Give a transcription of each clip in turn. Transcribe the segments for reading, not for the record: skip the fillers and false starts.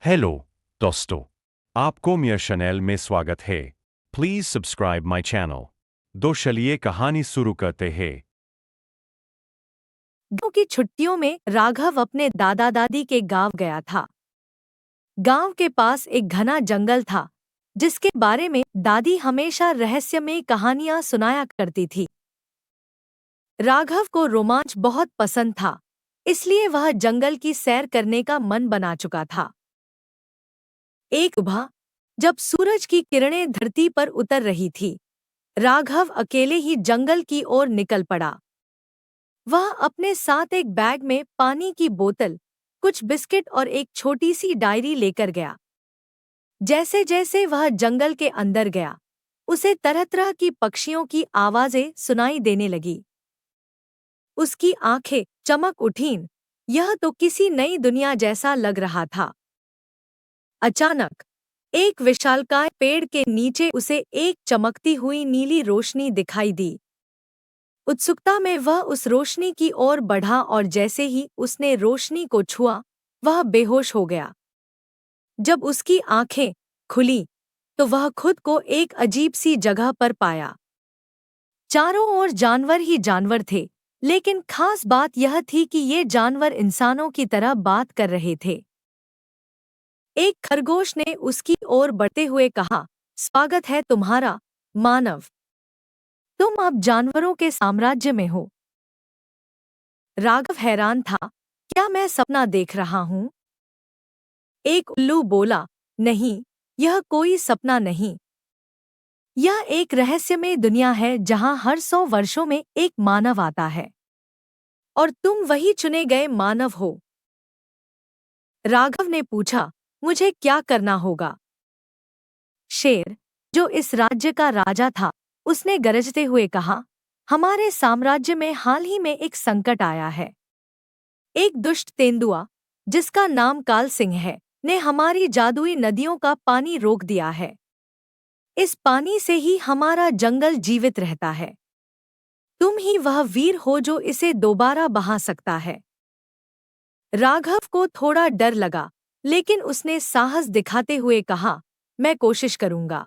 Hello दोस्तों, आपको मेरे चैनल में स्वागत है। Please subscribe my channel. दो चलिए कहानी शुरू करते हैं। गांव की छुट्टियों में राघव अपने दादा दादी के गांव गया था। गांव के पास एक घना जंगल था, जिसके बारे में दादी हमेशा रहस्यमय कहानियां सुनाया करती थी। राघव को रोमांच बहुत पसंद था, इसलिए वह जंगल की सैर करने का मन बना चुका था। एक सुबह, जब सूरज की किरणें धरती पर उतर रही थी, राघव अकेले ही जंगल की ओर निकल पड़ा। वह अपने साथ एक बैग में पानी की बोतल, कुछ बिस्किट और एक छोटी सी डायरी लेकर गया। जैसे जैसे वह जंगल के अंदर गया, उसे तरह तरह की पक्षियों की आवाजें सुनाई देने लगी। उसकी आंखें चमक उठीं। यह तो किसी नई दुनिया जैसा लग रहा था। अचानक एक विशालकाय पेड़ के नीचे उसे एक चमकती हुई नीली रोशनी दिखाई दी। उत्सुकता में वह उस रोशनी की ओर बढ़ा और जैसे ही उसने रोशनी को छुआ, वह बेहोश हो गया। जब उसकी आंखें खुली, तो वह खुद को एक अजीब सी जगह पर पाया। चारों ओर जानवर ही जानवर थे, लेकिन खास बात यह थी कि ये जानवर इंसानों की तरह बात कर रहे थे। एक खरगोश ने उसकी ओर बढ़ते हुए कहा, स्वागत है तुम्हारा, मानव। तुम अब जानवरों के साम्राज्य में हो। राघव हैरान था, क्या मैं सपना देख रहा हूँ? एक उल्लू बोला, नहीं, यह कोई सपना नहीं। यह एक रहस्यमय दुनिया है जहाँ हर 100 वर्षों में एक मानव आता है, और तुम वही चुने गए मानव हो। राघव ने पूछा, मुझे क्या करना होगा? शेर, जो इस राज्य का राजा था, उसने गरजते हुए कहा, हमारे साम्राज्य में हाल ही में एक संकट आया है। एक दुष्ट तेंदुआ, जिसका नाम काल सिंह है, ने हमारी जादुई नदियों का पानी रोक दिया है। इस पानी से ही हमारा जंगल जीवित रहता है। तुम ही वह वीर हो जो इसे दोबारा बहा सकता है। राघव को थोड़ा डर लगा, लेकिन उसने साहस दिखाते हुए कहा, मैं कोशिश करूंगा।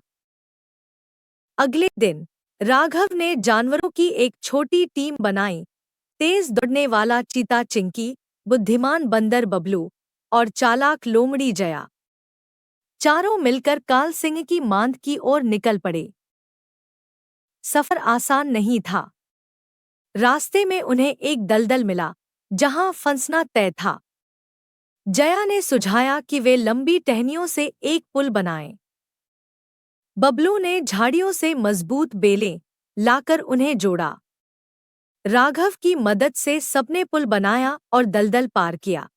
अगले दिन राघव ने जानवरों की एक छोटी टीम बनाई। तेज दौड़ने वाला चीता चिंकी, बुद्धिमान बंदर बबलू और चालाक लोमड़ी जया, चारों मिलकर काल सिंह की मांद की ओर निकल पड़े। सफर आसान नहीं था। रास्ते में उन्हें एक दलदल मिला, जहां फंसना तय था। जया ने सुझाया कि वे लंबी टहनियों से एक पुल बनाएं। बबलू ने झाड़ियों से मजबूत बेलें लाकर उन्हें जोड़ा। राघव की मदद से सबने पुल बनाया और दलदल पार किया।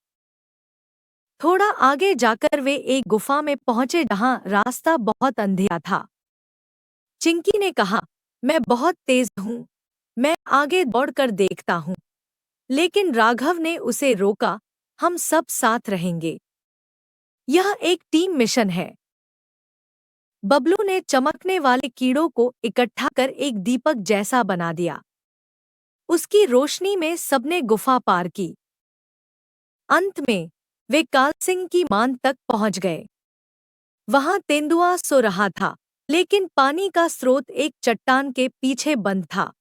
थोड़ा आगे जाकर वे एक गुफा में पहुंचे जहां रास्ता बहुत अंधेरा था। चिंकी ने कहा, मैं बहुत तेज हूं, मैं आगे दौड़कर देखता हूं। लेकिन राघव ने उसे रोका, हम सब साथ रहेंगे। यह एक टीम मिशन है। बबलू ने चमकने वाले कीड़ों को इकट्ठा कर एक दीपक जैसा बना दिया। उसकी रोशनी में सबने गुफा पार की। अंत में वे काल सिंह की मांद तक पहुंच गए। वहां तेंदुआ सो रहा था, लेकिन पानी का स्रोत एक चट्टान के पीछे बंद था।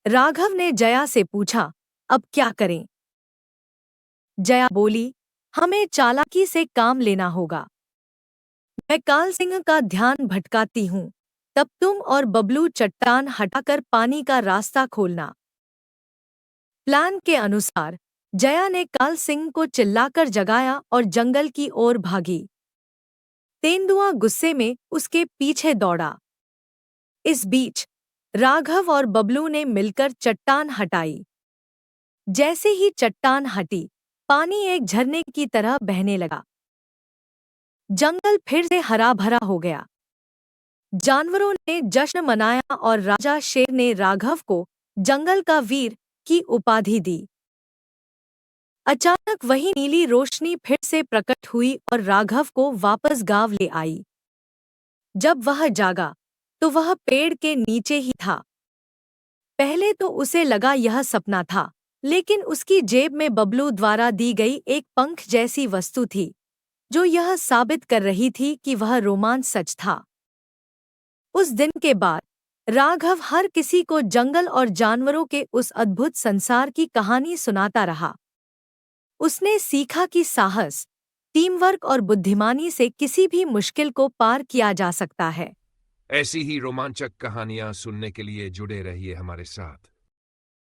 राघव ने जया से पूछा, अब क्या करें? जया बोली, हमें चालाकी से काम लेना होगा। मैं काल सिंह का ध्यान भटकाती हूँ, तब तुम और बबलू चट्टान हटाकर पानी का रास्ता खोलना। प्लान के अनुसार जया ने काल सिंह को चिल्लाकर जगाया और जंगल की ओर भागी। तेंदुआ गुस्से में उसके पीछे दौड़ा। इस बीच राघव और बबलू ने मिलकर चट्टान हटाई। जैसे ही चट्टान हटी, पानी एक झरने की तरह बहने लगा। जंगल फिर से हरा भरा हो गया। जानवरों ने जश्न मनाया और राजा शेर ने राघव को जंगल का वीर की उपाधि दी। अचानक वही नीली रोशनी फिर से प्रकट हुई और राघव को वापस गांव ले आई। जब वह जागा, तो वह पेड़ के नीचे ही था। पहले तो उसे लगा यह सपना था, लेकिन उसकी जेब में बबलू द्वारा दी गई एक पंख जैसी वस्तु थी। जो यह साबित कर रही थी कि वह रोमांच सच था। उस दिन के बाद राघव हर किसी को जंगल और जानवरों के उस अद्भुत संसार की कहानी सुनाता रहा। उसने सीखा कि साहस, टीमवर्क और बुद्धिमानी से किसी भी मुश्किल को पार किया जा सकता है। ऐसी ही रोमांचक कहानियां सुनने के लिए जुड़े रहिए हमारे साथ।